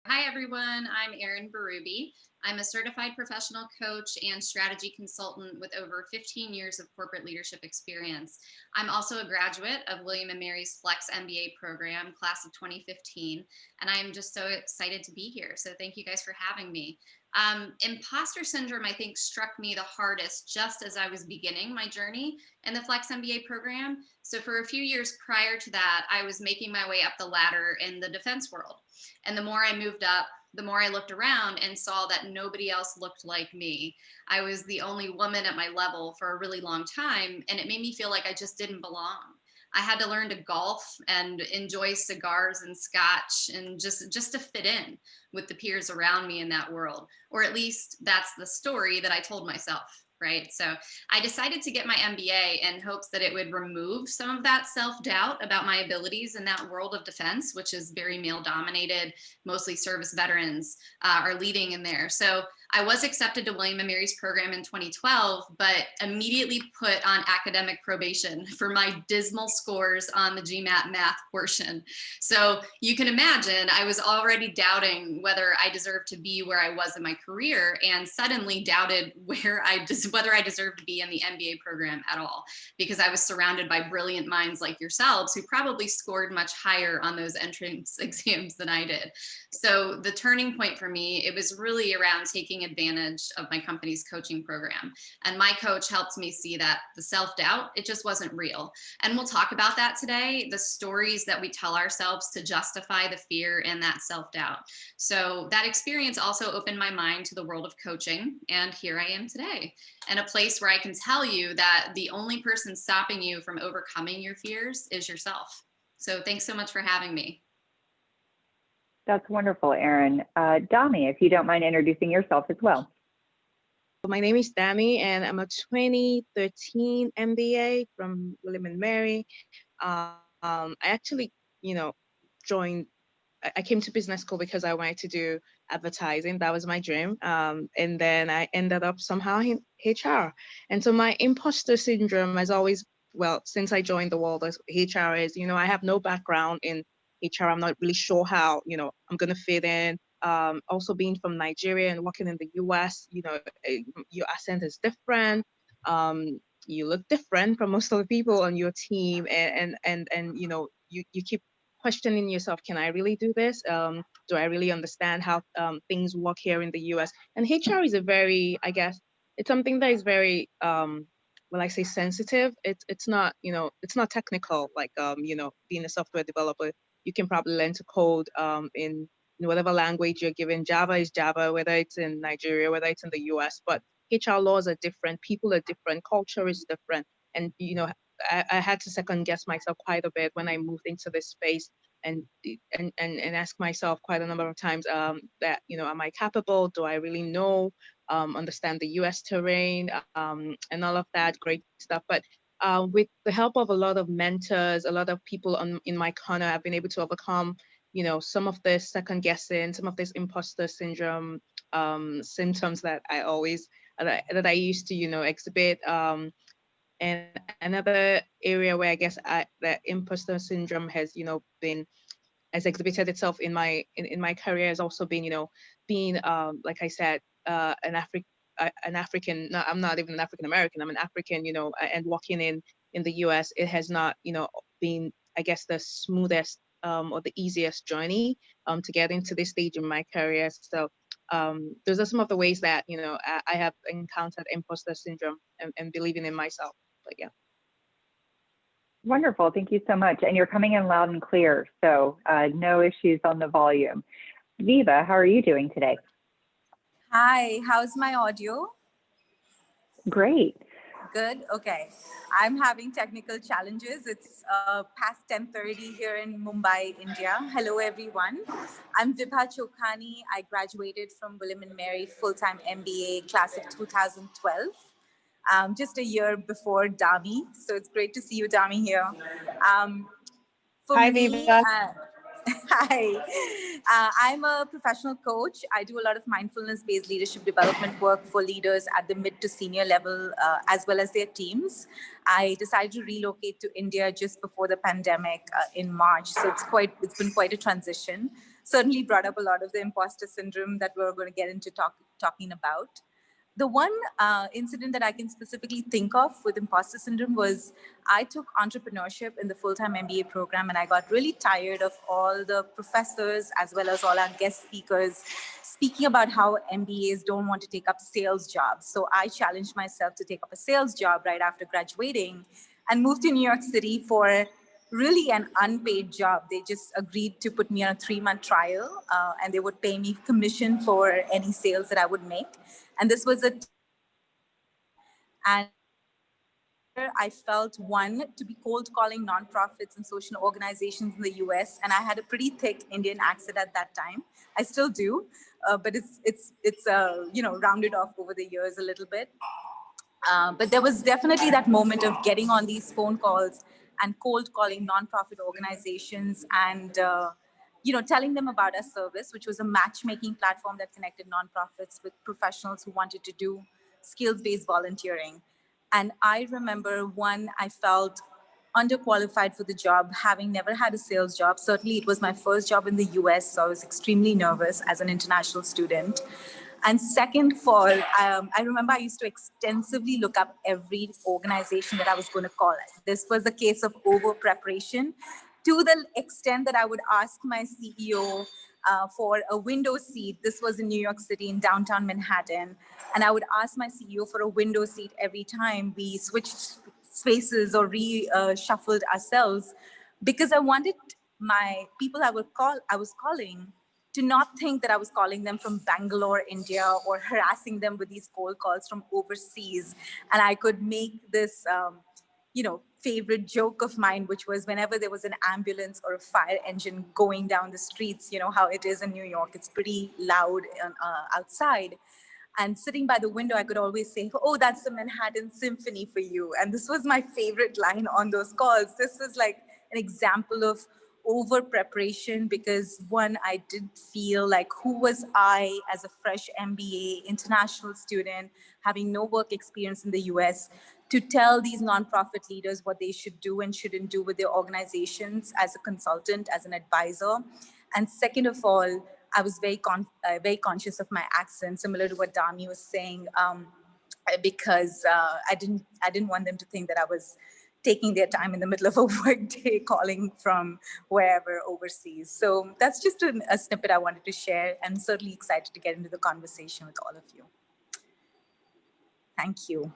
Hi, everyone. I'm Erin Berube. I'm a certified professional coach and strategy consultant with over 15 years of corporate leadership experience. I'm also a graduate of William & Mary's Flex MBA program, class of 2015, and I am just so excited to be here. So thank you guys for having me. Imposter syndrome, I think, struck me the hardest just as I was beginning my journey in the Flex MBA program. So for a few years prior to that, I was making my way up the ladder in the defense world. And the more I moved up, the more I looked around and saw that nobody else looked like me. I was the only woman at my level for a really long time, and it made me feel like I just didn't belong. I had to learn to golf and enjoy cigars and scotch and just to fit in with the peers around me in that world. Or at least that's the story that I told myself, right? So I decided to get my MBA in hopes that it would remove some of that self-doubt about my abilities in that world of defense, which is very male dominated. Mostly service veterans are leading in there. So I was accepted to William & Mary's program in 2012, but immediately put on academic probation for my dismal scores on the GMAT math portion. So you can imagine I was already doubting whether I deserved to be where I was in my career, and suddenly doubted whether I deserved to be in the MBA program at all, because I was surrounded by brilliant minds like yourselves who probably scored much higher on those entrance exams than I did. So the turning point for me, it was really around taking advantage of my company's coaching program. And my coach helped me see that the self-doubt, it just wasn't real. And we'll talk about that today, the stories that we tell ourselves to justify the fear and that self-doubt. So that experience also opened my mind to the world of coaching. And here I am today, and a place where I can tell you that the only person stopping you from overcoming your fears is yourself. So thanks so much for having me. That's wonderful, Erin. Dami, if you don't mind introducing yourself as well. My name is Dami, and I'm a 2013 MBA from William & Mary. I actually, joined. I came to business school because I wanted to do advertising. That was my dream. And then I ended up somehow in HR. And so my imposter syndrome has always, well, since I joined the world as HR is, I have no background in HR. I'm not really sure how, I'm going to fit in. Also being from Nigeria and working in the US, your accent is different. You look different from most of the people on your team, and you keep questioning yourself, can I really do this? Do I really understand how things work here in the US? And HR is a very, I guess, it's something that is very, well, I say sensitive. It's not, it's not technical, like, being a software developer. You can probably learn to code in whatever language you're given. Java is Java, whether it's in Nigeria, whether it's in the US, but HR laws are different, people are different, culture is different. And, I had to second guess myself quite a bit when I moved into this space, and ask myself quite a number of times that, am I capable? Do I really know, understand the US terrain, and all of that great stuff. But with the help of a lot of mentors, a lot of people in my corner, I've been able to overcome, some of this second guessing, some of this imposter syndrome symptoms that I used to, exhibit. And another area where I guess the imposter syndrome has, has exhibited itself in my career has also been, being, like I said, an African. No, I'm not even an African American. I'm an African, and working in the US, it has not, been, I guess, the smoothest or the easiest journey to get into this stage in my career. So those are some of the ways that, I have encountered imposter syndrome and believing in myself. But yeah. Wonderful. Thank you so much. And you're coming in loud and clear, so no issues on the volume. Viva, how are you doing today? Hi, how's my audio? Great. Good. Okay. I'm having technical challenges. It's past 10:30 here in Mumbai, India. Hello, everyone. I'm Vibha Chokhani. I graduated from William & Mary full-time MBA class of 2012. Just a year before Dami. So it's great to see you, Dami, here. Hi, Viva. Hi, I'm a professional coach. I do a lot of mindfulness-based leadership development work for leaders at the mid to senior level, as well as their teams. I decided to relocate to India just before the pandemic in March. So it's been quite a transition. certainly brought up a lot of the imposter syndrome that we're going to get into talking about. The one incident that I can specifically think of with imposter syndrome was I took entrepreneurship in the full-time MBA program, and I got really tired of all the professors as well as all our guest speakers speaking about how MBAs don't want to take up sales jobs. So I challenged myself to take up a sales job right after graduating and moved to New York City for really an unpaid job. They just agreed to put me on a 3-month trial, and they would pay me commission for any sales that I would make. And this was and I felt one to be cold calling nonprofits and social organizations in the US, and I had a pretty thick Indian accent at that time. I still do, but it's rounded off over the years a little bit. But there was definitely that moment of getting on these phone calls and cold calling nonprofit organizations and telling them about our service, which was a matchmaking platform that connected nonprofits with professionals who wanted to do skills-based volunteering. And I remember I felt underqualified for the job, having never had a sales job. Certainly, it was my first job in the US, so I was extremely nervous as an international student. And second, I remember I used to extensively look up every organization that I was going to call. This was a case of over preparation to the extent that I would ask my CEO for a window seat. This was in New York City, in downtown Manhattan. And I would ask my CEO for a window seat every time we switched spaces or reshuffled ourselves, because I wanted my people I was calling to not think that I was calling them from Bangalore, India, or harassing them with these cold calls from overseas. And I could make this, favorite joke of mine, which was whenever there was an ambulance or a fire engine going down the streets, you know how it is in New York, it's pretty loud outside. And sitting by the window, I could always say, oh, that's the Manhattan Symphony for you. And this was my favorite line on those calls. This was like an example of over preparation, because one, I did feel like, who was I as a fresh MBA international student having no work experience in the US to tell these nonprofit leaders what they should do and shouldn't do with their organizations as a consultant, as an advisor. And second of all, I was very conscious of my accent, similar to what Dami was saying, because I didn't want them to think that I was taking their time in the middle of a work day calling from wherever overseas. So that's just a snippet I wanted to share. I'm certainly excited to get into the conversation with all of you. Thank you.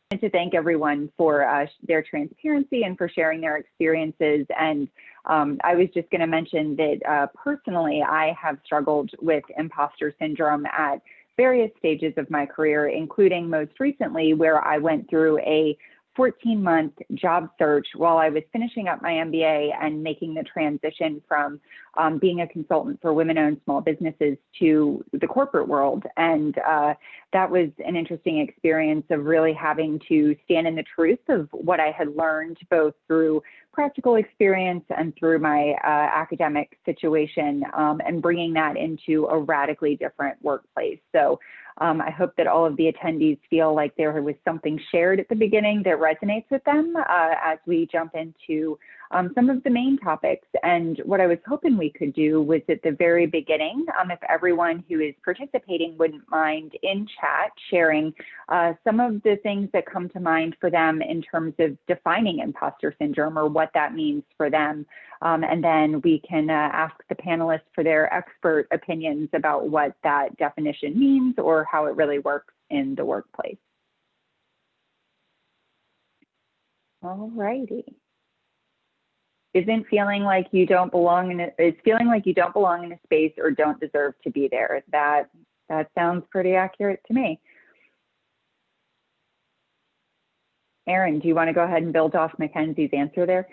And to thank everyone for their transparency and for sharing their experiences. And I was just going to mention that personally, I have struggled with imposter syndrome at various stages of my career, including most recently where I went through a 14-month job search while I was finishing up my MBA and making the transition from being a consultant for women-owned small businesses to the corporate world. And that was an interesting experience of really having to stand in the truth of what I had learned, both through practical experience and through my academic situation, and bringing that into a radically different workplace. So I hope that all of the attendees feel like there was something shared at the beginning that resonates with them as we jump into some of the main topics. And what I was hoping we could do was at the very beginning, if everyone who is participating wouldn't mind in chat sharing some of the things that come to mind for them in terms of defining imposter syndrome or what that means for them. And then we can ask the panelists for their expert opinions about what that definition means or how it really works in the workplace. All righty. Isn't feeling like you don't belong in is feeling like you don't belong in a space or don't deserve to be there. That sounds pretty accurate to me. Erin, do you want to go ahead and build off Mackenzie's answer there?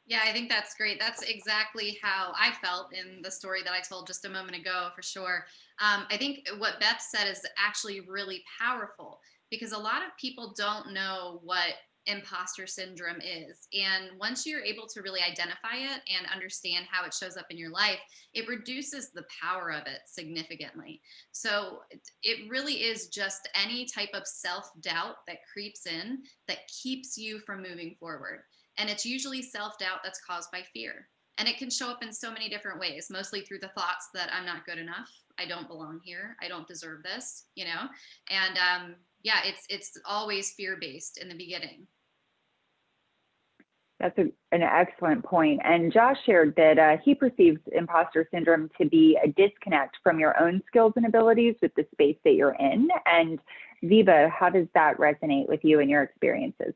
Yeah, I think that's great. That's exactly how I felt in the story that I told just a moment ago, for sure. I think what Beth said is actually really powerful, because a lot of people don't know what imposter syndrome is. And once you're able to really identify it and understand how it shows up in your life, it reduces the power of it significantly. So it really is just any type of self-doubt that creeps in that keeps you from moving forward. And it's usually self-doubt that's caused by fear. And it can show up in so many different ways, mostly through the thoughts that I'm not good enough, I don't belong here, I don't deserve this, you know? And yeah, it's always fear-based in the beginning. That's an excellent point. And Josh shared that he perceives imposter syndrome to be a disconnect from your own skills and abilities with the space that you're in. And Viva, how does that resonate with you and your experiences?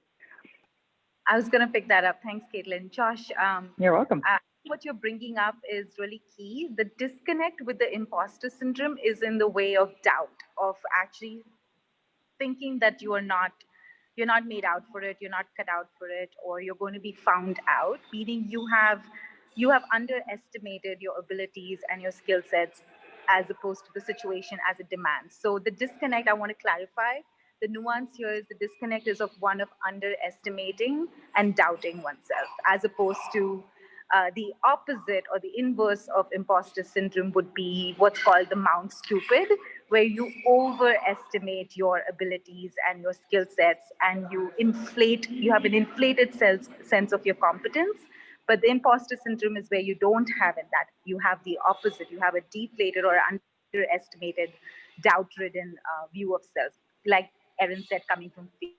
I was going to pick that up. Thanks, Caitlin. Josh, you're welcome. What you're bringing up is really key. The disconnect with the imposter syndrome is in the way of doubt, of actually thinking that you're not made out for it, you're not cut out for it, or you're going to be found out, meaning you have underestimated your abilities and your skill sets as opposed to the situation as it demands. So the disconnect, I want to clarify, the nuance here is the disconnect is of one of underestimating and doubting oneself, as opposed to the opposite or the inverse of imposter syndrome would be what's called the Mount Stupid, where you overestimate your abilities and your skill sets, and you have an inflated sense of your competence. But the imposter syndrome is where you don't have that. You have the opposite. You have a deflated or underestimated, doubt-ridden view of self, like Erin said, coming from fear.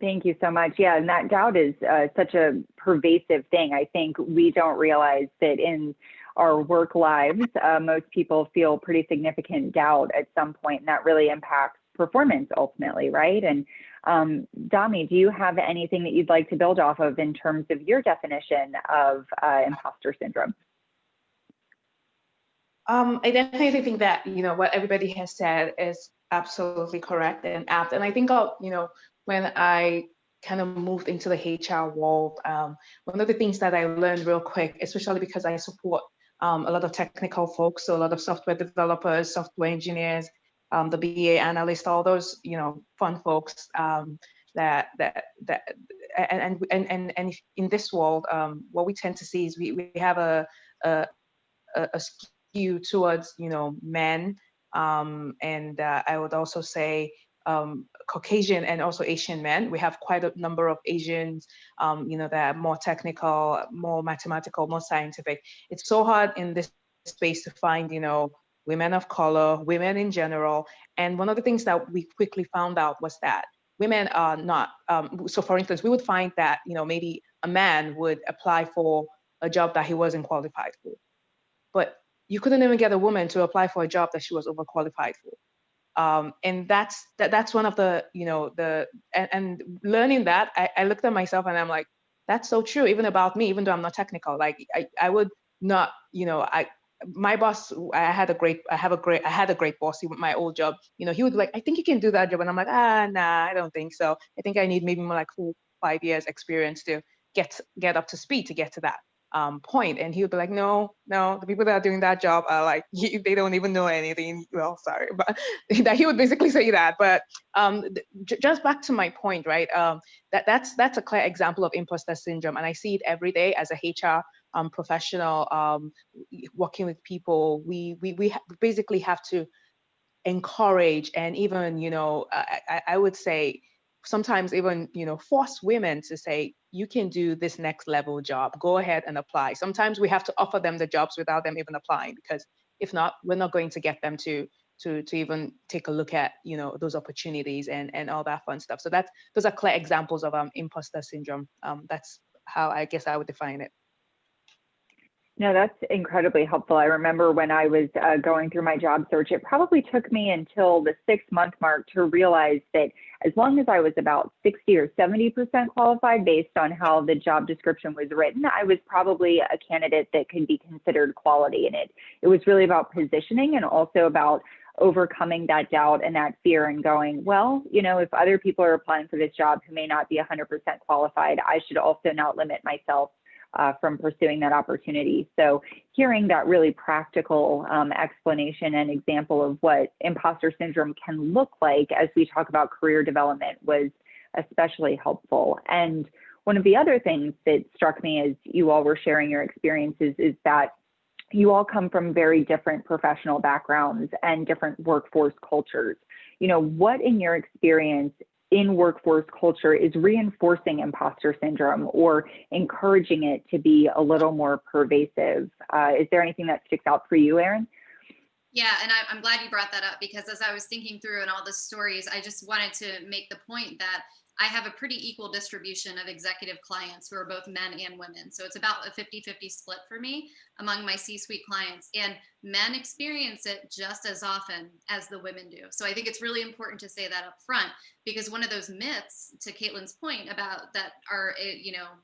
Thank you so much. Yeah, and that doubt is such a pervasive thing. I think we don't realize that in our work lives, most people feel pretty significant doubt at some point, and that really impacts performance ultimately, right? And Dami, do you have anything that you'd like to build off of in terms of your definition of imposter syndrome? I definitely think that, what everybody has said is absolutely correct and apt. And I think, when I kind of moved into the HR world, one of the things that I learned real quick, especially because I support a lot of technical folks, so a lot of software developers, software engineers, the BA analysts, all those, fun folks and in this world, what we tend to see is we have a skew towards, men, and I would also say Caucasian and also Asian men. We have quite a number of Asians, that are more technical, more mathematical, more scientific. It's so hard in this space to find, women of color, women in general. And one of the things that we quickly found out was that women are not, so for instance, we would find that, maybe a man would apply for a job that he wasn't qualified for. But you couldn't even get a woman to apply for a job that she was overqualified for. And that's one of the, and learning that, I looked at myself and I'm like, that's so true, even about me, even though I'm not technical. Like I would not, my boss, I had a great boss with my old job. He would be like, I think you can do that job. And I'm like, nah, I don't think so. I think I need maybe more like 4-5 years experience to get up to speed to get to that point. And he would be like, no, the people that are doing that job are like, they don't even know anything. Well, sorry, but that he would basically say that. But just back to my point, right? That's a clear example of imposter syndrome, and I see it every day as a HR professional working with people. We basically have to encourage and even, I would say sometimes even, force women to say, you can do this next level job, go ahead and apply. Sometimes we have to offer them the jobs without them even applying, because if not, we're not going to get them to even take a look at, those opportunities and all that fun stuff. So those are clear examples of imposter syndrome. That's how I guess I would define it. No, that's incredibly helpful. I remember when I was going through my job search, it probably took me until the 6-month mark to realize that as long as I was about 60 or 70% qualified based on how the job description was written, I was probably a candidate that could be considered quality. And it was really about positioning and also about overcoming that doubt and that fear and going, well, if other people are applying for this job who may not be 100% qualified, I should also not limit myself from pursuing that opportunity. So hearing that really practical explanation and example of what imposter syndrome can look like as we talk about career development was especially helpful. And one of the other things that struck me as you all were sharing your experiences is that you all come from very different professional backgrounds and different workforce cultures. What in your experience in workforce culture is reinforcing imposter syndrome or encouraging it to be a little more pervasive? Is there anything that sticks out for you, Erin? Yeah, and I'm glad you brought that up, because as I was thinking through and all the stories, I just wanted to make the point that I have a pretty equal distribution of executive clients who are both men and women. So it's about a 50-50 split for me among my C-suite clients. And men experience it just as often as the women do. So I think it's really important to say that up front, because one of those myths, to Caitlin's point, about that are,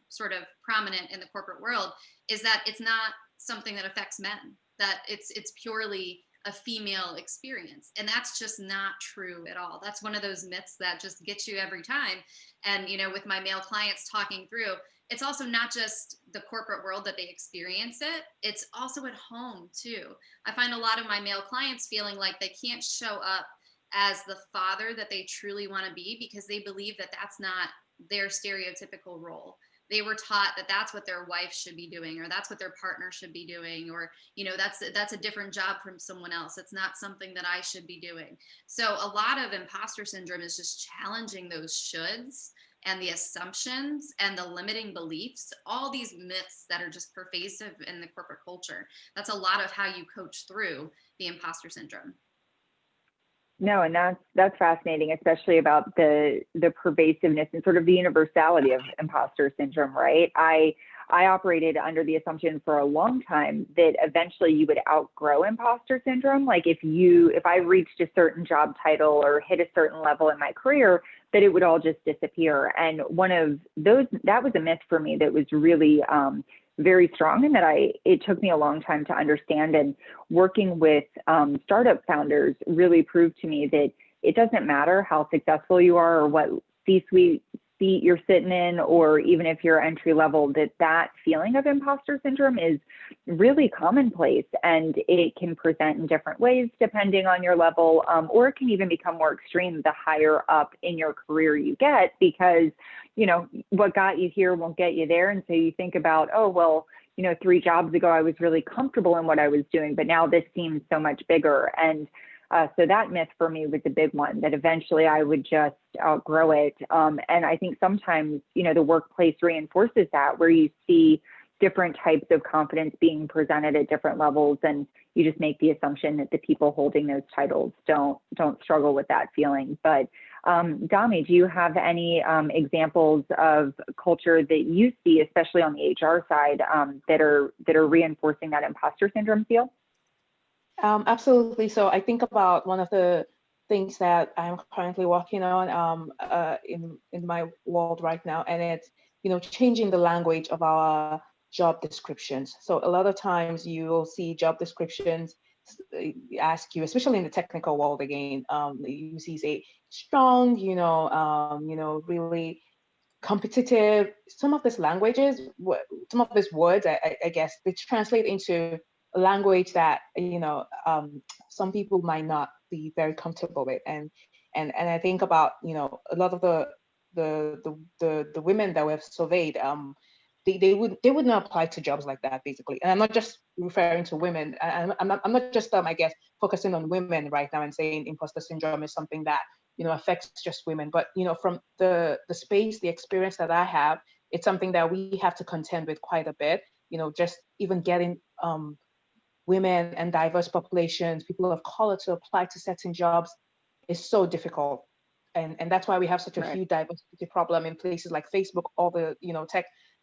sort of prominent in the corporate world, is that it's not something that affects men, that it's purely a female experience. And that's just not true at all. That's one of those myths that just gets you every time. And, with my male clients talking through, it's also not just the corporate world that they experience it, it's also at home too. I find a lot of my male clients feeling like they can't show up as the father that they truly want to be, because they believe that that's not their stereotypical role. They were taught that that's what their wife should be doing, or that's what their partner should be doing, or that's a different job from someone else. It's not something that I should be doing. So a lot of imposter syndrome is just challenging those shoulds and the assumptions and the limiting beliefs, all these myths that are just pervasive in the corporate culture. That's a lot of how you coach through the imposter syndrome. No, and that's fascinating, especially about the pervasiveness and sort of the universality of imposter syndrome, right? I operated under the assumption for a long time that eventually you would outgrow imposter syndrome. Like if I reached a certain job title or hit a certain level in my career, that it would all just disappear. And one of those, that was a myth for me that was really very strong, and that it took me a long time to understand. And working with startup founders really proved to me that it doesn't matter how successful you are or what C-suite seat you're sitting in, or even if you're entry level, that feeling of imposter syndrome is really commonplace, and it can present in different ways depending on your level, or it can even become more extreme the higher up in your career you get, because what got you here won't get you there. And so you think about, oh, well, 3 jobs ago I was really comfortable in what I was doing, but now this seems so much bigger. And so that myth for me was a big one, that eventually I would just outgrow it. And I think sometimes, the workplace reinforces that, where you see different types of confidence being presented at different levels, and you just make the assumption that the people holding those titles don't struggle with that feeling. But Dami, do you have any examples of culture that you see, especially on the HR side, that are reinforcing that imposter syndrome feel? Absolutely. So I think about one of the things that I'm currently working on in my world right now, and it's changing the language of our job descriptions. So a lot of times you will see job descriptions ask you, especially in the technical world again, you see say strong, really competitive. Some of these languages, some of these words, I guess, they translate into a language that some people might not be very comfortable with. And I think about a lot of the women that we have surveyed, they would not apply to jobs like that, basically. And I'm not just referring to women. I'm not just I guess focusing on women right now and saying imposter syndrome is something that affects just women, but from the space, the experience that I have, it's something that we have to contend with quite a bit. Just even getting women and diverse populations, people of color, to apply to certain jobs is so difficult. And that's why we have such a huge diversity problem in places like Facebook, all the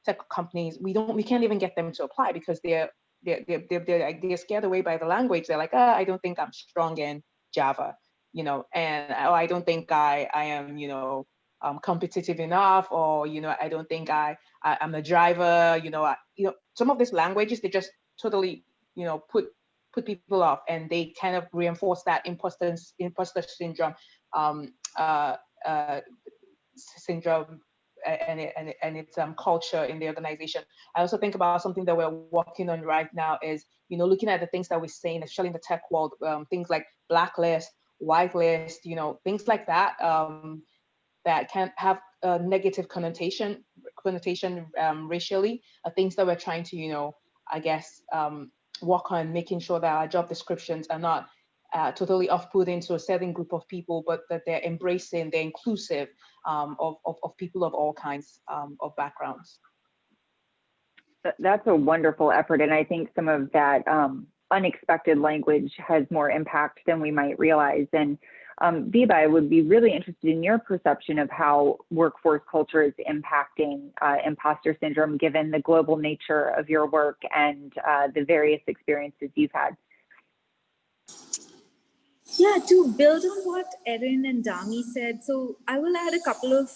tech companies. We can't even get them to apply because they're scared away by the language. They're like, I don't think I'm strong in Java, and I don't think I am competitive enough, or I don't think I'm a driver. Some of these languages, they just totally put people off, and they kind of reinforce that imposter syndrome syndrome and its culture in the organization. I also think about something that we're working on right now is looking at the things that we're saying, especially in the tech world, things like blacklist, whitelist, things like that, that can have a negative connotation racially, things that we're trying to I guess work on, making sure that our job descriptions are not totally off-putting to a certain group of people, but that they're embracing, they're inclusive, of people of all kinds of backgrounds. That's a wonderful effort. And I think some of that unexpected language has more impact than we might realize. And Viva, I would be really interested in your perception of how workforce culture is impacting imposter syndrome, given the global nature of your work and the various experiences you've had. Yeah, to build on what Erin and Dami said, so I will add a couple of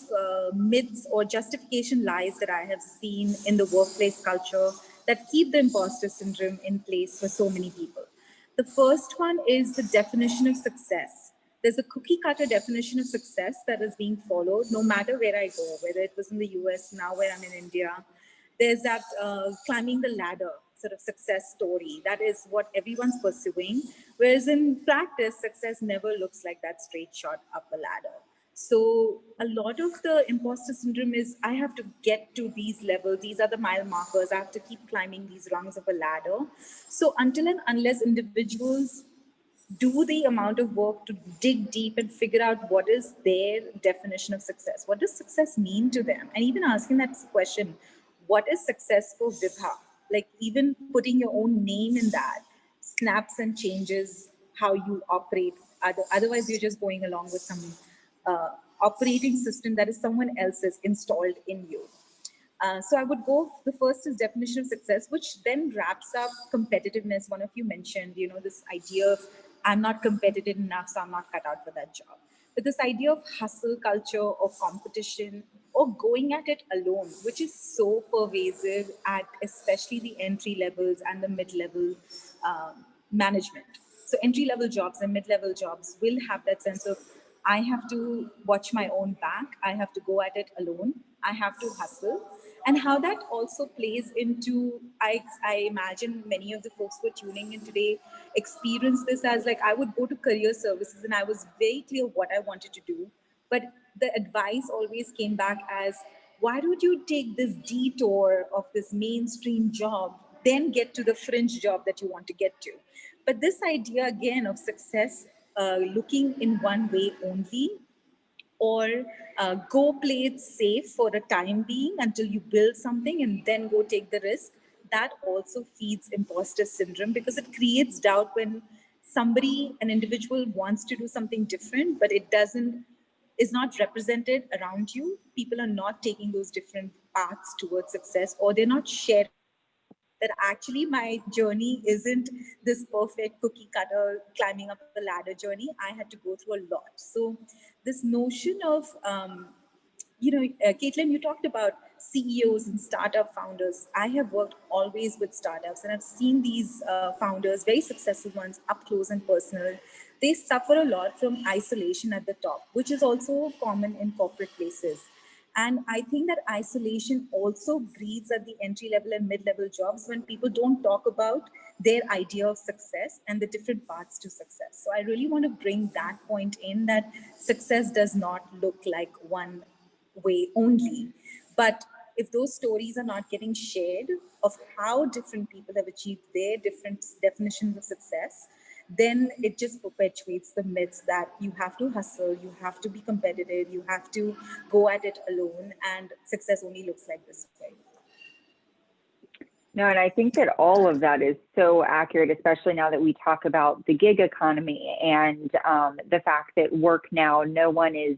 myths or justification lies that I have seen in the workplace culture that keep the imposter syndrome in place for so many people. The first one is the definition of success. There's a cookie cutter definition of success that is being followed no matter where I go, whether it was in the US, now where I'm in India. There's that climbing the ladder sort of success story. That is what everyone's pursuing. Whereas in practice, success never looks like that straight shot up a ladder. So a lot of the imposter syndrome is, I have to get to these levels. These are the mile markers. I have to keep climbing these rungs of a ladder. So until and unless individuals do the amount of work to dig deep and figure out what is their definition of success, what does success mean to them? And even asking that question, what is success for Vibha? Like even putting your own name in that snaps and changes how you operate. Otherwise, you're just going along with some operating system that is someone else's installed in you. So I would go, the first is definition of success, which then wraps up competitiveness. One of you mentioned, this idea of I'm not competitive enough, so I'm not cut out for that job. But this idea of hustle culture or competition or going at it alone, which is so pervasive at especially the entry levels and the mid-level management. So entry-level jobs and mid-level jobs will have that sense of, I have to watch my own back. I have to go at it alone. I have to hustle. And how that also plays into, I imagine many of the folks who are tuning in today experience this as like, I would go to career services and I was very clear what I wanted to do. But the advice always came back as, why don't you take this detour of this mainstream job, then get to the fringe job that you want to get to? But this idea again of success looking in one way only, or go play it safe for a time being until you build something and then go take the risk, that also feeds imposter syndrome, because it creates doubt when an individual wants to do something different, but it is not represented around you. People are not taking those different paths towards success, or they're not sharing that actually my journey isn't this perfect cookie cutter climbing up the ladder journey. I had to go through a lot. So this notion of, Caitlin, you talked about CEOs and startup founders. I have worked always with startups, and I've seen these founders, very successful ones, up close and personal. They suffer a lot from isolation at the top, which is also common in corporate places. And I think that isolation also breeds at the entry level and mid-level jobs when people don't talk about their idea of success and the different paths to success. So I really want to bring that point in, that success does not look like one way only. But if those stories are not getting shared of how different people have achieved their different definitions of success, then it just perpetuates the myths that you have to hustle, you have to be competitive, you have to go at it alone, and success only looks like this way. No, and I think that all of that is so accurate, especially now that we talk about the gig economy and the fact that work now, no one is,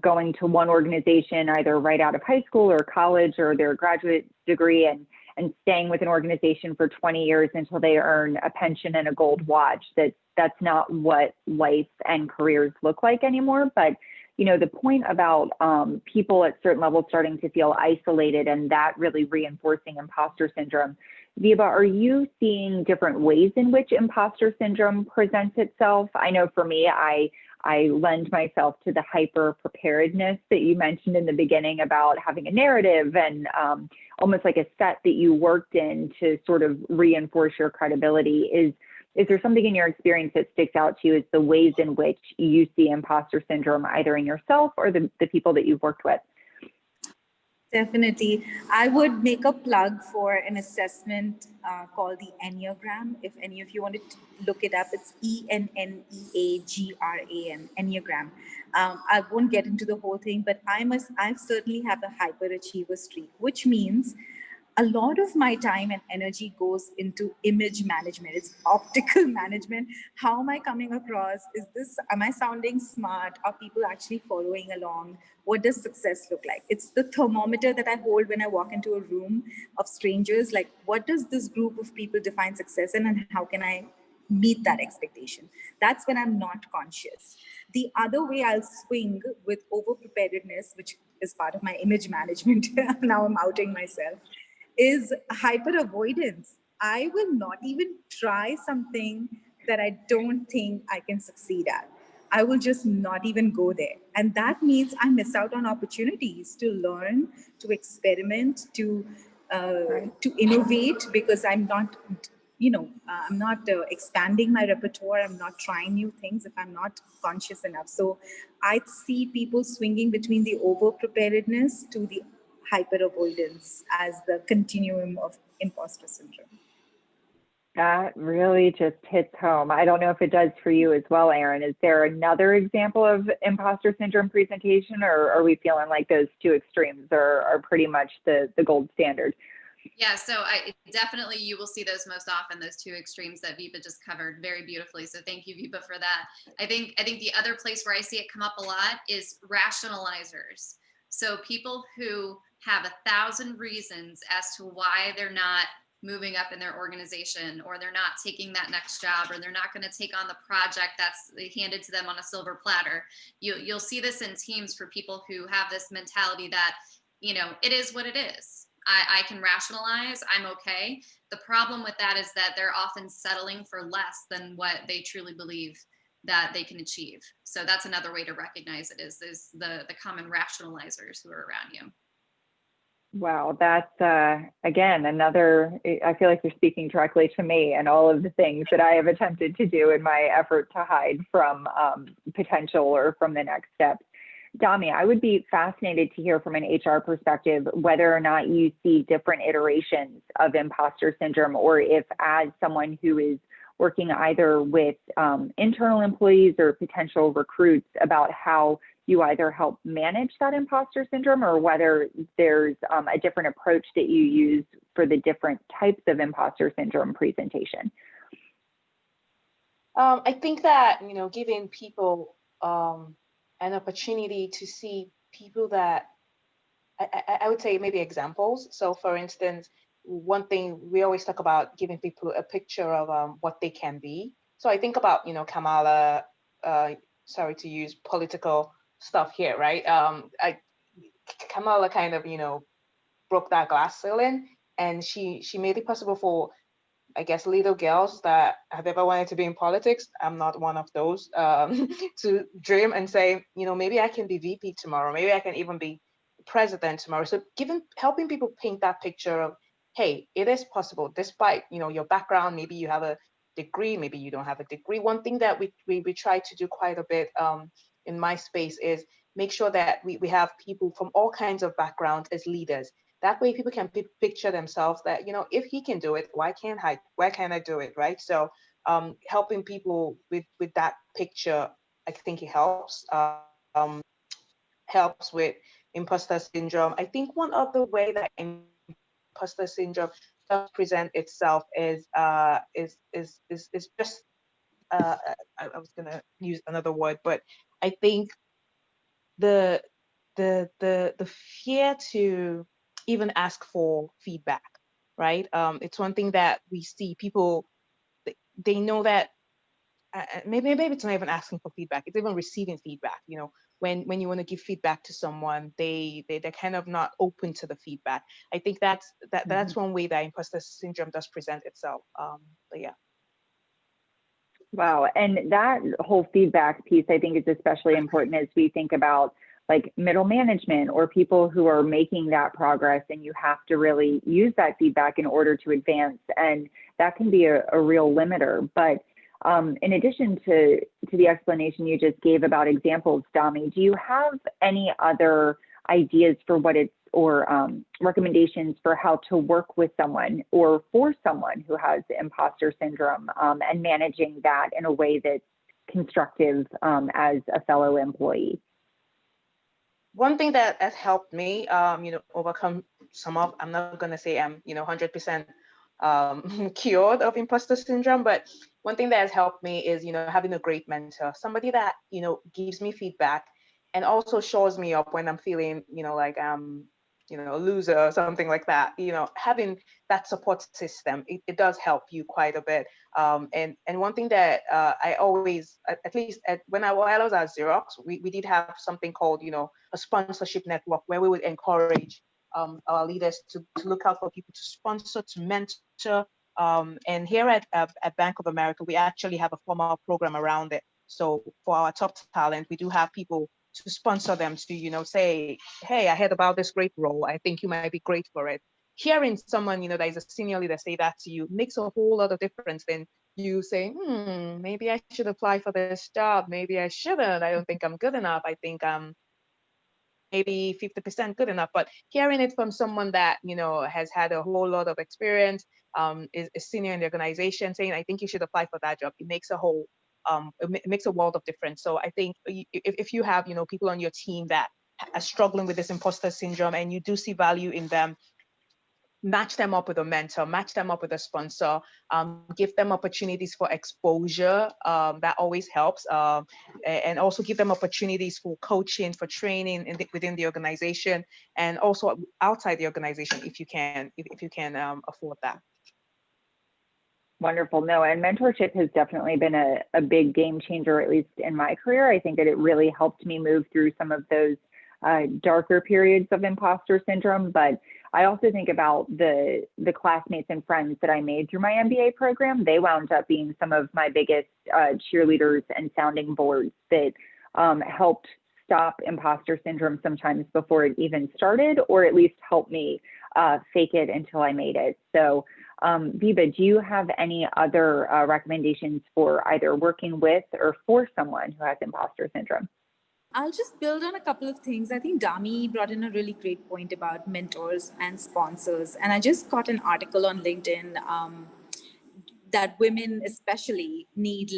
going to one organization either right out of high school or college or their graduate degree and staying with an organization for 20 years until they earn a pension and a gold watch. That's not what life and careers look like anymore. But, the point about people at certain levels starting to feel isolated and that really reinforcing imposter syndrome. Viva, are you seeing different ways in which imposter syndrome presents itself? I know for me, I lend myself to the hyper preparedness that you mentioned in the beginning about having a narrative and almost like a set that you worked in to sort of reinforce your credibility. Is there something in your experience that sticks out to you as the ways in which you see imposter syndrome, either in yourself or the people that you've worked with? Definitely. I would make a plug for an assessment called the Enneagram. If any of you wanted to look it up, it's ENNEAGRAM, Enneagram. I won't get into the whole thing, but I certainly have a hyperachiever streak, which means a lot of my time and energy goes into image management. It's optical management. How am I coming across? Am I sounding smart? Are people actually following along? What does success look like? It's the thermometer that I hold when I walk into a room of strangers. Like, what does this group of people define success in, and how can I meet that expectation? That's when I'm not conscious. The other way I'll swing with over preparedness, which is part of my image management. Now I'm outing myself, is hyper avoidance. I will not even try something that I don't think I can succeed at. I will just not even go there. And that means I miss out on opportunities to learn, to experiment, to innovate, because I'm not, I'm not expanding my repertoire. I'm not trying new things if I'm not conscious enough. So I see people swinging between the over preparedness to the hyper avoidance as the continuum of imposter syndrome. That really just hits home. I don't know if it does for you as well, Erin. Is there another example of imposter syndrome presentation, or are we feeling like those two extremes are pretty much the gold standard? Yeah, so I definitely, you will see those most often, those two extremes that Vipa just covered very beautifully. So thank you, Vipa, for that. I think the other place where I see it come up a lot is rationalizers. So people who have 1,000 reasons as to why they're not moving up in their organization, or they're not taking that next job, or they're not going to take on the project that's handed to them on a silver platter. You'll see this in teams for people who have this mentality that, it is what it is. I can rationalize, I'm okay. The problem with that is that they're often settling for less than what they truly believe that they can achieve. So that's another way to recognize it, is the common rationalizers who are around you. Wow, that's again another. I feel like you're speaking directly to me and all of the things that I have attempted to do in my effort to hide from potential or from the next steps. Dami, I would be fascinated to hear from an HR perspective whether or not you see different iterations of imposter syndrome, or if, as someone who is working either with internal employees or potential recruits, about how you either help manage that imposter syndrome, or whether there's a different approach that you use for the different types of imposter syndrome presentation. I think that, giving people an opportunity to see people that, I would say maybe examples. So for instance, one thing we always talk about, giving people a picture of what they can be. So I think about, Kamala, sorry to use political stuff here, right? Kamala kind of, broke that glass ceiling, and she made it possible for, I guess, little girls that have ever wanted to be in politics. I'm not one of those, to dream and say, maybe I can be VP tomorrow. Maybe I can even be president tomorrow. So helping people paint that picture of, hey, it is possible, despite, your background. Maybe you have a degree, maybe you don't have a degree. One thing that we try to do quite a bit in my space is make sure that we have people from all kinds of backgrounds as leaders. That way people can picture themselves that, if he can do it, why can't I do it, right? So helping people with that picture, I think it helps. Helps with imposter syndrome. I think one other way that imposter syndrome does present itself is just, I was gonna use another word, but I think the fear to even ask for feedback, right? It's one thing that we see people, they know that maybe it's not even asking for feedback, it's even receiving feedback. When you want to give feedback to someone, they're kind of not open to the feedback. I think that's one way that imposter syndrome does present itself. But yeah. Wow, and that whole feedback piece, I think, is especially important as we think about like middle management or people who are making that progress, and you have to really use that feedback in order to advance, and that can be a real limiter. But in addition to the explanation you just gave about examples, Dami, do you have any other ideas for what it's or recommendations for how to work with someone or for someone who has imposter syndrome and managing that in a way that's constructive as a fellow employee? One thing that has helped me, overcome some of, I'm not going to say I'm, 100% cured of imposter syndrome, but one thing that has helped me is, having a great mentor, somebody that, gives me feedback and also shows me up when I'm feeling, like I'm, a loser or something like that. Having that support system, it does help you quite a bit. And one thing that I always, at least while I was at Xerox, we did have something called, a sponsorship network where we would encourage our leaders to look out for people to sponsor, to mentor. And here at Bank of America, we actually have a formal program around it. So for our top talent, we do have people to sponsor them to, say, hey, I heard about this great role. I think you might be great for it. Hearing someone, that is a senior leader say that to you makes a whole lot of difference than you saying, maybe I should apply for this job. Maybe I shouldn't. I don't think I'm good enough. I think I'm maybe 50% good enough. But hearing it from someone that, has had a whole lot of experience, is senior in the organization saying, I think you should apply for that job, it makes it makes a world of difference. So I think if you have, people on your team that are struggling with this imposter syndrome and you do see value in them, match them up with a mentor, match them up with a sponsor, give them opportunities for exposure. That always helps. And also give them opportunities for coaching, for training within the organization, and also outside the organization if you can afford that. Wonderful. No, and mentorship has definitely been a big game changer, at least in my career. I think that it really helped me move through some of those darker periods of imposter syndrome. But I also think about the classmates and friends that I made through my MBA program. They wound up being some of my biggest cheerleaders and sounding boards that helped stop imposter syndrome sometimes before it even started, or at least help me fake it until I made it. So Viva, do you have any other recommendations for either working with or for someone who has imposter syndrome? I'll just build on a couple of things. I think Dami brought in a really great point about mentors and sponsors. And I just got an article on LinkedIn that women especially need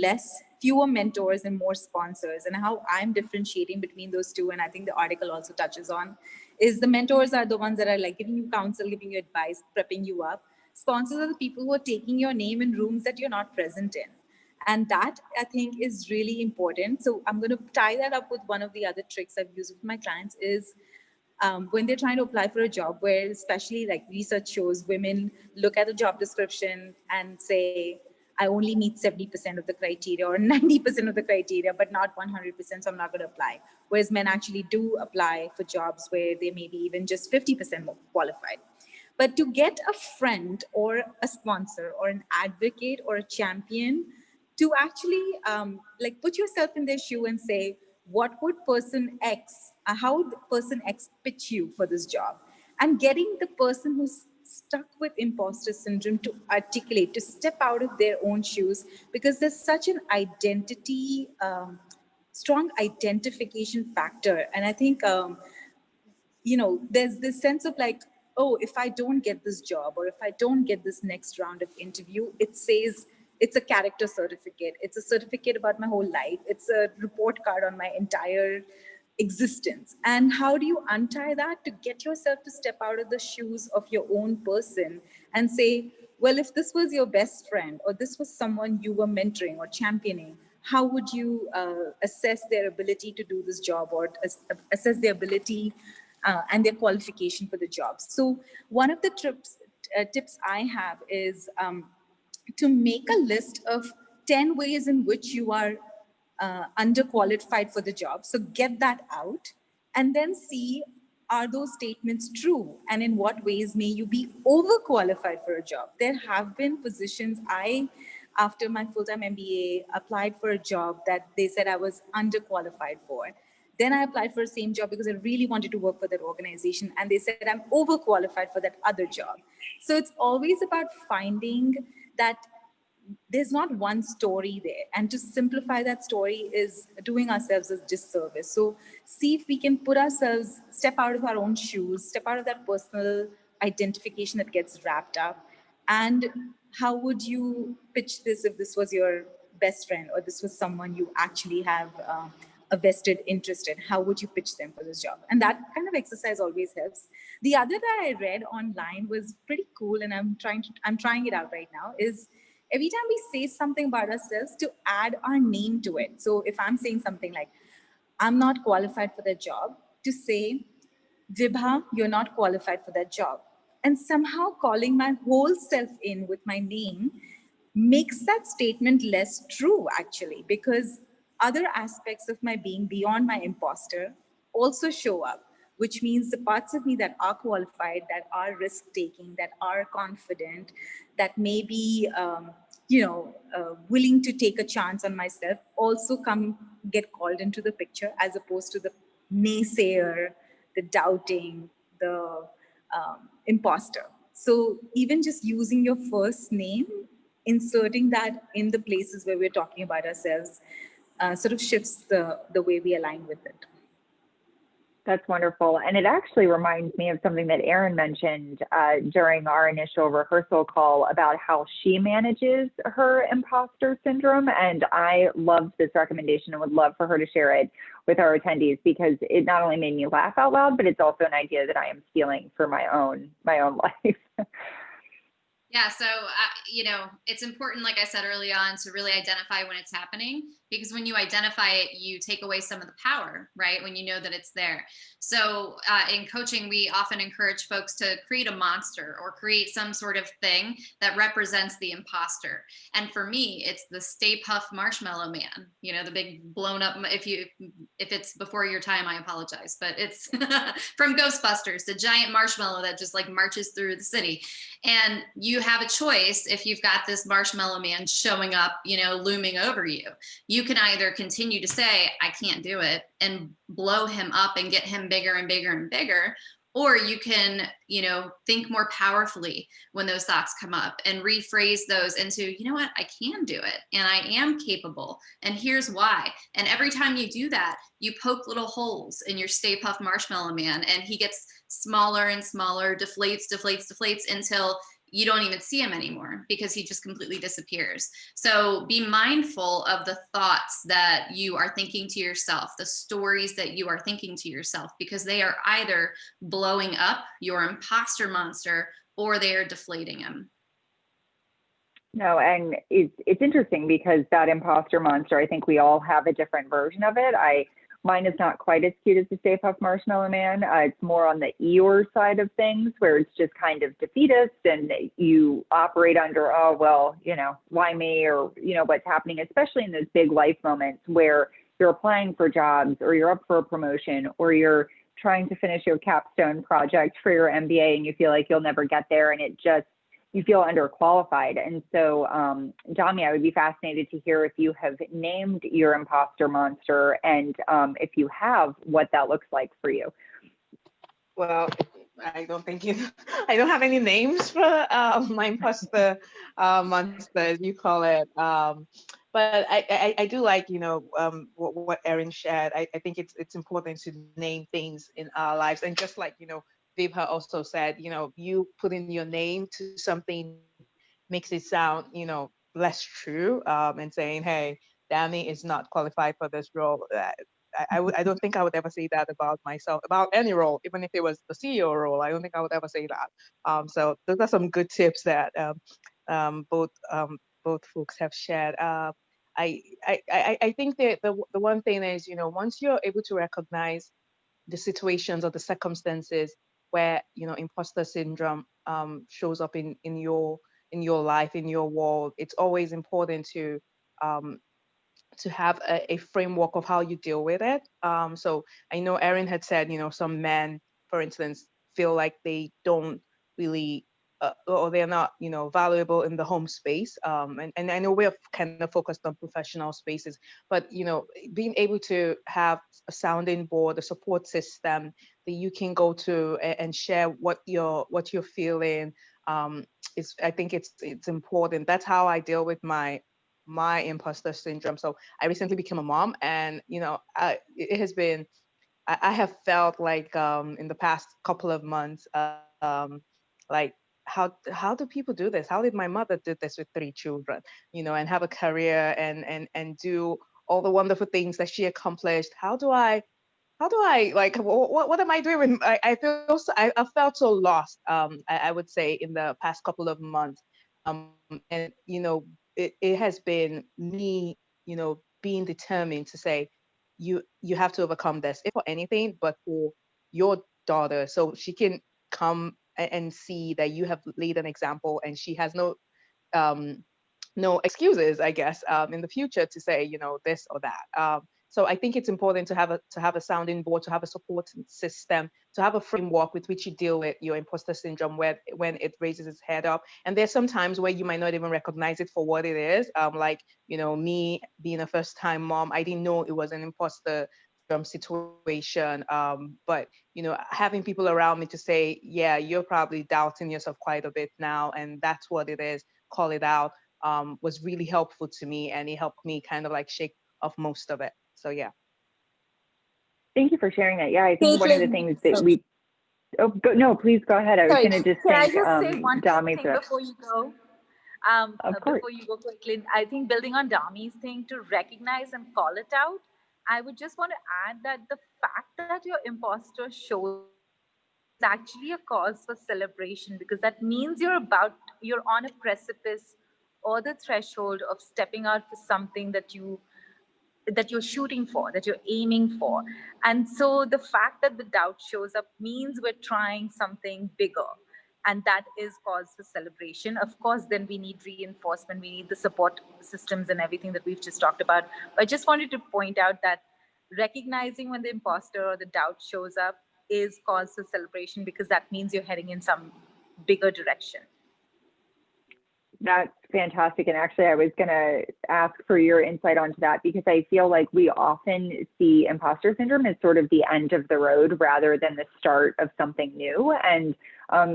fewer mentors and more sponsors, and how I'm differentiating between those two. And I think the article also touches on is the mentors are the ones that are like giving you counsel, giving you advice, prepping you up. Sponsors are the people who are taking your name in rooms that you're not present in. And that, I think, is really important. So I'm going to tie that up with one of the other tricks I've used with my clients is when they're trying to apply for a job, where especially like research shows women look at a job description and say, I only meet 70% of the criteria or 90% of the criteria, but not 100%, so I'm not going to apply. Whereas men actually do apply for jobs where they may be even just 50% more qualified. But to get a friend or a sponsor or an advocate or a champion to actually like put yourself in their shoe and say, what would person X, how would person X pitch you for this job? And getting the person who's stuck with imposter syndrome to articulate, to step out of their own shoes, because there's such an identity, strong identification factor. And I think, there's this sense of like, oh, if I don't get this job or if I don't get this next round of interview, it says it's a character certificate. It's a certificate about my whole life. It's a report card on my entire existence. And how do you untie that to get yourself to step out of the shoes of your own person and say, well, if this was your best friend or this was someone you were mentoring or championing, how would you assess their ability to do this job or assess their ability and their qualification for the job? So one of the tips I have is to make a list of 10 ways in which you are underqualified for the job. So get that out and then see, are those statements true? And in what ways may you be overqualified for a job? There have been positions after my full-time MBA, applied for a job that they said I was underqualified for. Then I applied for the same job because I really wanted to work for that organization. And they said I'm overqualified for that other job. So it's always about finding that there's not one story there. And to simplify that story is doing ourselves a disservice. So see if we can put ourselves, step out of our own shoes, step out of that personal identification that gets wrapped up. And how would you pitch this if this was your best friend or this was someone you actually have a vested interest in? How would you pitch them for this job? And that kind of exercise always helps. The other that I read online was pretty cool, and I'm trying it out right now, is every time we say something about ourselves, to add our name to it. So if I'm saying something like, I'm not qualified for the job, to say, Vibha, you're not qualified for that job. And somehow calling my whole self in with my name makes that statement less true, actually, because other aspects of my being beyond my imposter also show up, which means the parts of me that are qualified, that are risk taking, that are confident, that may be, willing to take a chance on myself, also get called into the picture, as opposed to the naysayer, the doubting, the imposter. So even just using your first name, inserting that in the places where we're talking about ourselves, sort of shifts the way we align with it. That's wonderful. And it actually reminds me of something that Erin mentioned during our initial rehearsal call about how she manages her imposter syndrome. And I loved this recommendation and would love for her to share it with our attendees, because it not only made me laugh out loud, but it's also an idea that I am stealing for my own life. Yeah, so, it's important, like I said early on, to really identify when it's happening, because when you identify it, you take away some of the power, right? When you know that it's there. So in coaching, we often encourage folks to create a monster or create some sort of thing that represents the imposter. And for me, it's the Stay Puft Marshmallow Man, the big blown up, if it's before your time, I apologize, but it's from Ghostbusters, the giant marshmallow that just like marches through the city. And you have a choice if you've got this marshmallow man showing up, looming over you. You can either continue to say, I can't do it, and blow him up and get him bigger and bigger and bigger. Or you can, think more powerfully when those thoughts come up and rephrase those into, you know what, I can do it and I am capable. And here's why. And every time you do that, you poke little holes in your Stay Puft Marshmallow Man, and he gets smaller and smaller, deflates until you don't even see him anymore, because he just completely disappears. So be mindful of the thoughts that you are thinking to yourself, the stories that you are thinking to yourself, because they are either blowing up your imposter monster or they are deflating him. No, and it's interesting because that imposter monster, I think we all have a different version of it. Mine is not quite as cute as the Stay Puft Marshmallow Man. It's more on the Eeyore side of things, where it's just kind of defeatist, and you operate under, oh, well, why me, or, what's happening, especially in those big life moments where you're applying for jobs, or you're up for a promotion, or you're trying to finish your capstone project for your MBA and you feel like you'll never get there, and you feel underqualified. And so, Jami, I would be fascinated to hear if you have named your imposter monster, and if you have, what that looks like for you. Well, I don't have any names for my imposter monster, as you call it. But I do like, what Erin shared. I think it's important to name things in our lives. And just like, Vibha also said, you putting your name to something makes it sound, less true, and saying, hey, Dami is not qualified for this role. I don't think I would ever say that about myself, about any role, even if it was the CEO role. I don't think I would ever say that. So those are some good tips that both folks have shared. I think that the one thing is, once you're able to recognize the situations or the circumstances where imposter syndrome shows up in your life, in your world, it's always important to have a framework of how you deal with it. So I know Erin had said, some men, for instance, feel like they don't really or they're not, valuable in the home space. And I know we're kind of focused on professional spaces, but, being able to have a sounding board, a support system that you can go to and share what you're feeling, I think it's important. That's how I deal with my imposter syndrome. So I recently became a mom, and it has been, I have felt like in the past couple of months, like how do people do this? How did my mother do this with 3 children, and have a career and do all the wonderful things that she accomplished? How do I like what am I doing with I feel I felt so lost, I would say, in the past couple of months. And it has been me, being determined to say, you have to overcome this, if for anything but for your daughter, so she can come and see that you have laid an example, and she has um no excuses, I guess, in the future to say, this or that. So I think it's important to have a sounding board, to have a support system, to have a framework with which you deal with your imposter syndrome when it raises its head up. And there's some times where you might not even recognize it for what it is. Like, me being a first-time mom, I didn't know it was an imposter syndrome situation. But having people around me to say, yeah, you're probably doubting yourself quite a bit now, and that's what it is. Call it out. Was really helpful to me, and it helped me kind of like shake off most of it. So yeah. Thank you for sharing that. Yeah, I think one of the Caitlin, things that no, please go ahead. I was sorry, going to just can I thank just say one quick Dami thing for, before you go? of course. Before you go, Caitlin, I think building on Dami's thing, to recognize and call it out, I would just want to add that the fact that your imposter shows is actually a cause for celebration, because that means you're on a precipice or the threshold of stepping out for something that you're shooting for, that you're aiming for. And so the fact that the doubt shows up means we're trying something bigger. And that is cause for celebration. Of course, then we need reinforcement, we need the support systems and everything that we've just talked about. But I just wanted to point out that recognizing when the imposter or the doubt shows up is cause for celebration, because that means you're heading in some bigger direction. That's fantastic. And actually, I was going to ask for your insight onto that, because I feel like we often see imposter syndrome as sort of the end of the road rather than the start of something new. And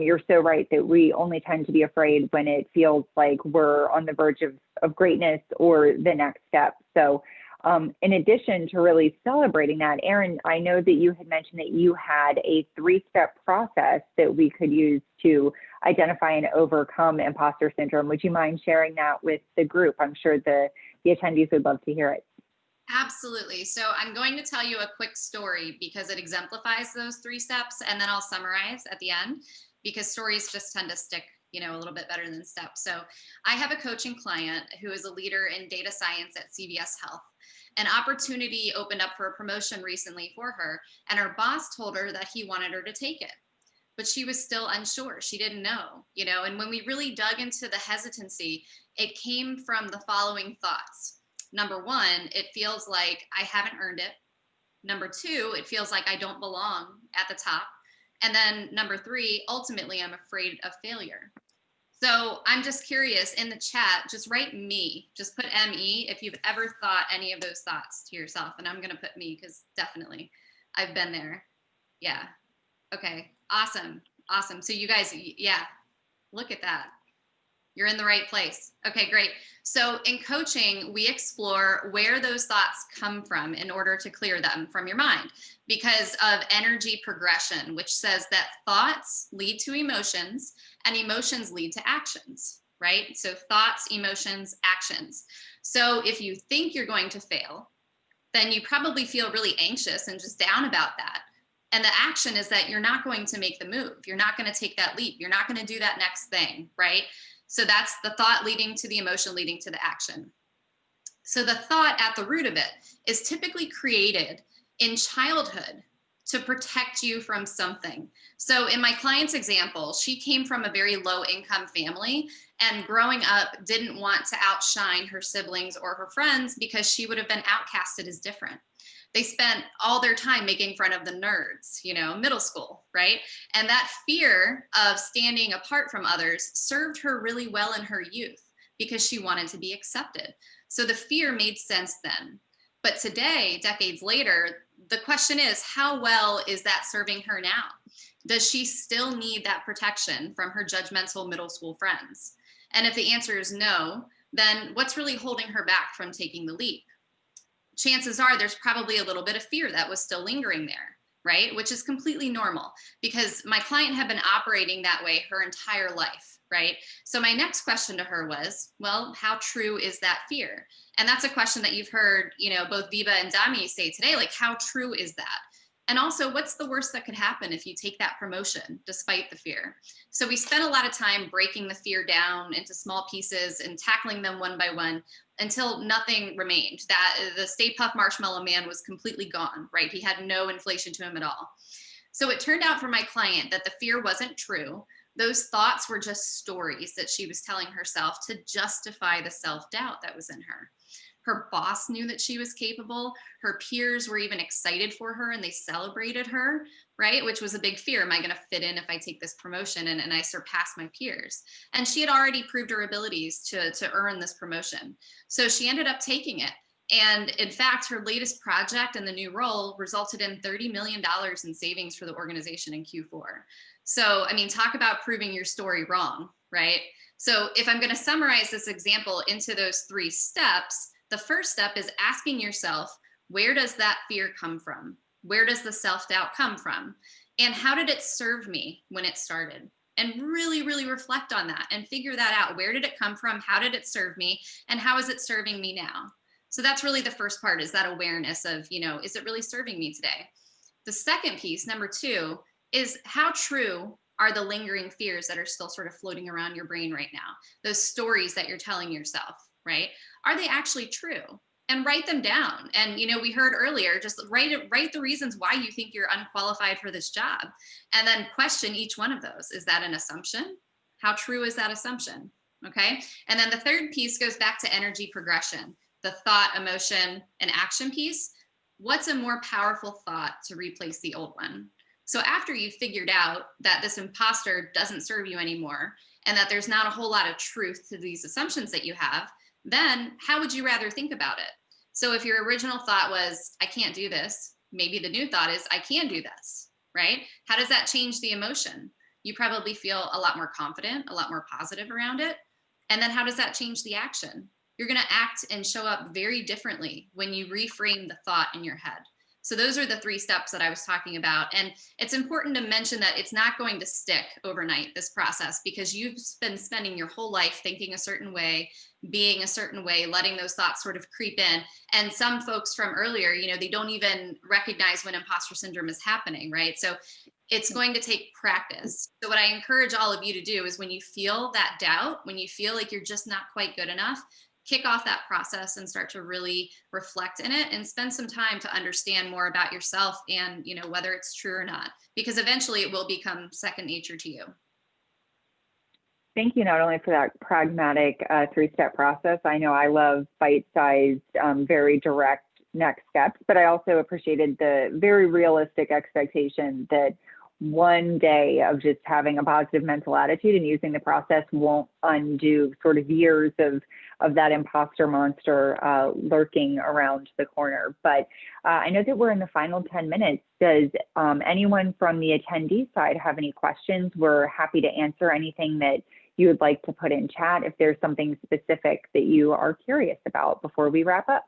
you're so right that we only tend to be afraid when it feels like we're on the verge of greatness or the next step. So in addition to really celebrating that, Erin, I know that you had mentioned that you had a 3-step process that we could use to identify and overcome imposter syndrome. Would you mind sharing that with the group? I'm sure the attendees would love to hear it. Absolutely. So I'm going to tell you a quick story because it exemplifies those 3 steps, and then I'll summarize at the end, because stories just tend to stick, a little bit better than steps. So I have a coaching client who is a leader in data science at CVS Health. An opportunity opened up for a promotion recently for her, and her boss told her that he wanted her to take it. But she was still unsure. She didn't know, and when we really dug into the hesitancy, it came from the following thoughts. Number 1, it feels like I haven't earned it. Number 2, it feels like I don't belong at the top. And then number 3, ultimately, I'm afraid of failure. So I'm just curious, in the chat, just write me, just put ME if you've ever thought any of those thoughts to yourself. And I'm going to put me because definitely I've been there. Yeah. Okay. Awesome. Awesome. So you guys, yeah, look at that. You're in the right place. Okay, great. So in coaching, we explore where those thoughts come from in order to clear them from your mind, because of energy progression, which says that thoughts lead to emotions and emotions lead to actions, right? So thoughts, emotions, actions. So if you think you're going to fail, then you probably feel really anxious and just down about that. And the action is that you're not going to make the move. You're not going to take that leap. You're not going to do that next thing, right? So that's the thought leading to the emotion leading to the action. So the thought at the root of it is typically created in childhood to protect you from something. So in my client's example, she came from a very low income family, and growing up didn't want to outshine her siblings or her friends because she would have been outcasted as different. They spent all their time making fun of the nerds, middle school, right? And that fear of standing apart from others served her really well in her youth because she wanted to be accepted. So the fear made sense then. But today, decades later, the question is, how well is that serving her now? Does she still need that protection from her judgmental middle school friends? And if the answer is no, then what's really holding her back from taking the leap? Chances are there's probably a little bit of fear that was still lingering there, right? Which is completely normal because my client had been operating that way her entire life, right? So my next question to her was, well, how true is that fear? And that's a question that you've heard, both Viva and Dami say today, like, how true is that? And also, what's the worst that could happen if you take that promotion despite the fear? So we spent a lot of time breaking the fear down into small pieces and tackling them one by one until nothing remained. That the Stay Puft Marshmallow Man was completely gone, right? He had no inflation to him at all. So it turned out for my client that the fear wasn't true. Those thoughts were just stories that she was telling herself to justify the self-doubt that was in her. Her boss knew that she was capable. Her peers were even excited for her and they celebrated her, right? Which was a big fear. Am I going to fit in if I take this promotion and I surpass my peers? And she had already proved her abilities to earn this promotion. So she ended up taking it. And in fact, her latest project and the new role resulted in $30 million in savings for the organization in Q4. So, I mean, talk about proving your story wrong, right? So if I'm going to summarize this example into those 3 steps, the first step is asking yourself, where does that fear come from? Where does the self-doubt come from? And how did it serve me when it started? And really, really reflect on that and figure that out. Where did it come from? How did it serve me? And how is it serving me now? So that's really the first part, is that awareness of, is it really serving me today? The second piece, number 2, is how true are the lingering fears that are still sort of floating around your brain right now? Those stories that you're telling yourself, right? Are they actually true? And write them down. And, we heard earlier, just write the reasons why you think you're unqualified for this job. And then question each one of those. Is that an assumption? How true is that assumption? Okay. And then the third piece goes back to energy progression, the thought, emotion, and action piece. What's a more powerful thought to replace the old one? So after you've figured out that this imposter doesn't serve you anymore, and that there's not a whole lot of truth to these assumptions that you have, then how would you rather think about it? So if your original thought was, I can't do this, maybe the new thought is, I can do this, right? How does that change the emotion? You probably feel a lot more confident, a lot more positive around it. And then how does that change the action? You're going to act and show up very differently when you reframe the thought in your head. So those are the 3 steps that I was talking about. And it's important to mention that it's not going to stick overnight, this process, because you've been spending your whole life thinking a certain way, being a certain way, letting those thoughts sort of creep in. And some folks from earlier, they don't even recognize when imposter syndrome is happening, right? So it's going to take practice. So what I encourage all of you to do is, when you feel that doubt, when you feel like you're just not quite good enough, kick off that process and start to really reflect in it and spend some time to understand more about yourself and, whether it's true or not, because eventually it will become second nature to you. Thank you not only for that pragmatic 3-step process. I know I love bite-sized, very direct next steps, but I also appreciated the very realistic expectation that one day of just having a positive mental attitude and using the process won't undo sort of years of that imposter monster lurking around the corner. But I know that we're in the final 10 minutes. Does anyone from the attendee side have any questions? We're happy to answer anything that you would like to put in chat if there's something specific that you are curious about before we wrap up.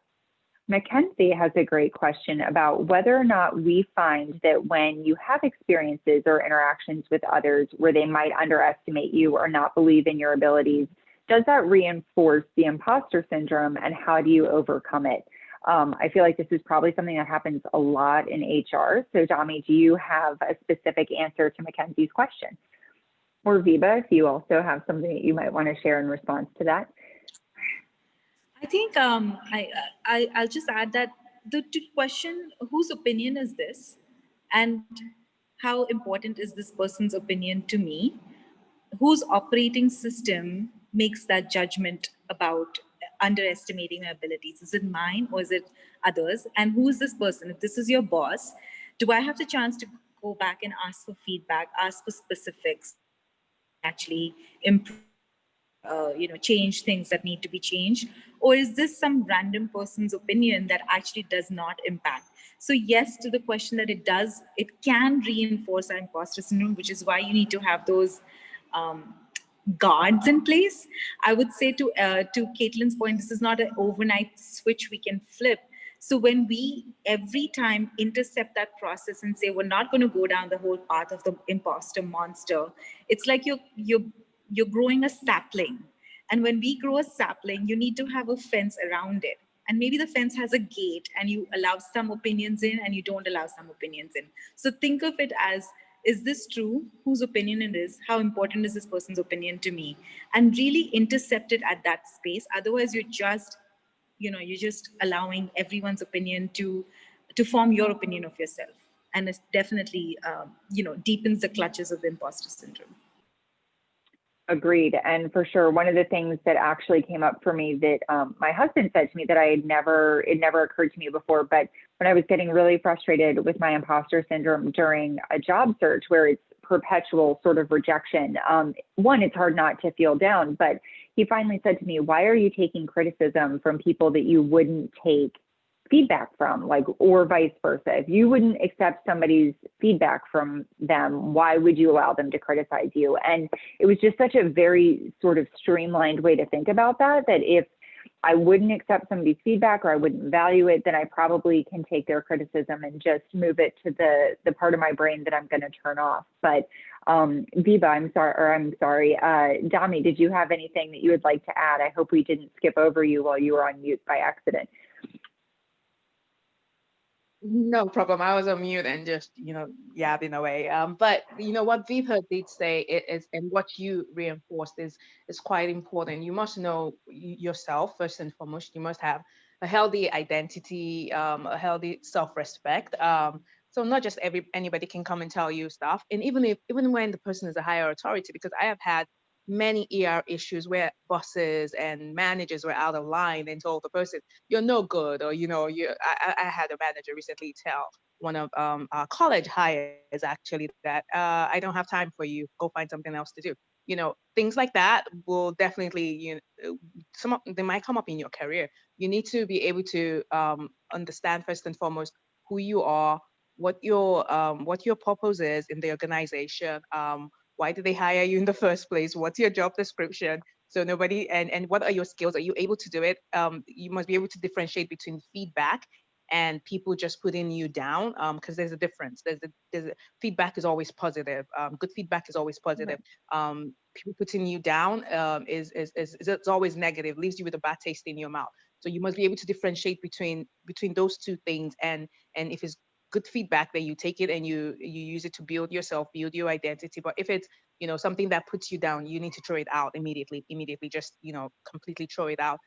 Mackenzie has a great question about whether or not we find that when you have experiences or interactions with others where they might underestimate you or not believe in your abilities, does that reinforce the imposter syndrome, and how do you overcome it? I feel like this is probably something that happens a lot in HR. So Dami, do you have a specific answer to Mackenzie's question? Or Viva, if you also have something that you might want to share in response to that. I think I'll just add that the question, whose opinion is this, and how important is this person's opinion to me? Whose operating system makes that judgment about underestimating my abilities? Is it mine or is it others? And who is this person? If this is your boss, do I have the chance to go back and ask for feedback, ask for specifics, actually improve, change things that need to be changed? Or is this some random person's opinion that actually does not impact? So yes, to the question that it can reinforce our imposter syndrome, which is why you need to have those guards in place. I would say to Caitlin's point, this is not an overnight switch we can flip. So when we every time intercept that process and say we're not going to go down the whole path of the imposter monster, it's like you're growing a sapling. And when we grow a sapling, you need to have a fence around it. And maybe the fence has a gate and you allow some opinions in and you don't allow some opinions in. So think of it as, is this true? Whose opinion it is? How important is this person's opinion to me? And really intercept it at that space. Otherwise, you're just allowing everyone's opinion to form your opinion of yourself. And it definitely, deepens the clutches of the imposter syndrome. Agreed. And for sure, one of the things that actually came up for me that my husband said to me that it never occurred to me before, but when I was getting really frustrated with my imposter syndrome during a job search where it's perpetual sort of rejection, one, it's hard not to feel down, but he finally said to me, why are you taking criticism from people that you wouldn't take feedback from, or vice versa? If you wouldn't accept somebody's feedback from them, why would you allow them to criticize you? And it was just such a very sort of streamlined way to think about that if I wouldn't accept somebody's feedback or I wouldn't value it, then I probably can take their criticism and just move it to the part of my brain that I'm going to turn off. But Viva, I'm sorry, Dami, did you have anything that you would like to add? I hope we didn't skip over you while you were on mute by accident. No problem. I was on mute and just, yapping away. But what Vibha did say is, and what you reinforced is quite important. You must know yourself first and foremost. You must have a healthy identity, a healthy self-respect. So not just anybody can come and tell you stuff. And even when the person is a higher authority, because I have had many ER issues where bosses and managers were out of line and told the person, you're no good, or I had a manager recently tell one of our college hires actually that I don't have time for you, go find something else to do. Things like that will definitely, they might come up in your career. You need to be able to understand first and foremost who you are, what your purpose is in the organization. Why did they hire you in the first place? What's your job description? So nobody, and what are your skills? Are you able to do it? You must be able to differentiate between feedback and people just putting you down, because there's a difference. Feedback is always positive. Good feedback is always positive. People putting you down is it's always negative, leaves you with a bad taste in your mouth. So you must be able to differentiate between those two things, and if it's good feedback, then you take it and you use it to build yourself, build your identity. But if it's something that puts you down, you need to throw it out immediately. Just completely throw it out.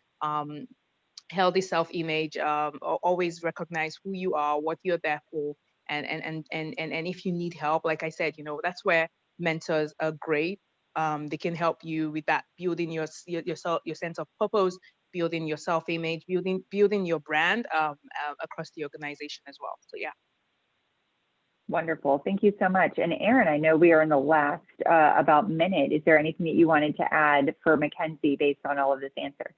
Healthy self-image, always recognize who you are, what you're there for, and if you need help, like I said, that's where mentors are great. They can help you with that, building your sense of purpose, building your self-image, building your brand across the organization as well. So yeah. Wonderful. Thank you so much. And Erin, I know we are in the last about minute. Is there anything that you wanted to add for Mackenzie based on all of this answer?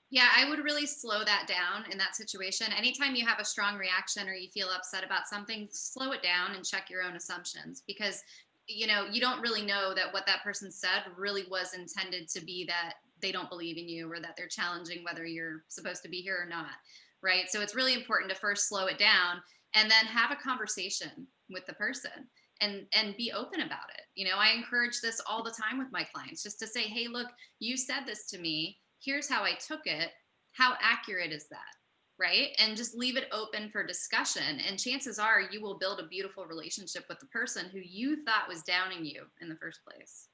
Yeah, I would really slow that down in that situation. Anytime you have a strong reaction or you feel upset about something, slow it down and check your own assumptions, because you don't really know that what that person said really was intended to be that they don't believe in you or that they're challenging whether you're supposed to be here or not, right? So it's really important to first slow it down and then have a conversation with the person and be open about it. I encourage this all the time with my clients, just to say, hey, look, you said this to me. Here's how I took it. How accurate is that? Right? And just leave it open for discussion. And chances are you will build a beautiful relationship with the person who you thought was downing you in the first place.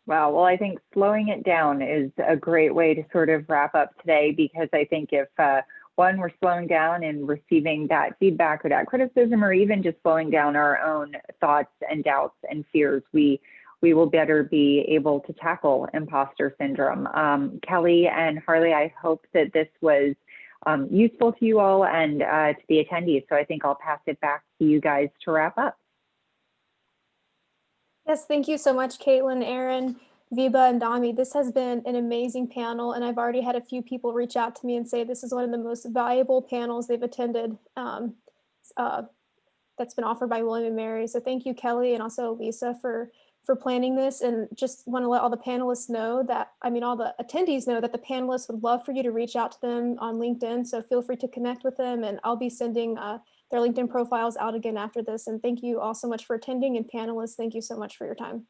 Wow. Well, I think slowing it down is a great way to sort of wrap up today, because I think if one, we're slowing down and receiving that feedback or that criticism, or even just slowing down our own thoughts and doubts and fears, we will better be able to tackle imposter syndrome. Kelly and Harley, I hope that this was useful to you all and to the attendees. So I think I'll pass it back to you guys to wrap up. Yes, thank you so much, Caitlin, Erin. Viba and Dami, this has been an amazing panel, and I've already had a few people reach out to me and say this is one of the most valuable panels they've attended that's been offered by William & Mary. So thank you, Kelly, and also Lisa for planning this, and just want to let all the panelists know that, all the attendees know that the panelists would love for you to reach out to them on LinkedIn. So feel free to connect with them, and I'll be sending their LinkedIn profiles out again after this. And thank you all so much for attending, and panelists, thank you so much for your time.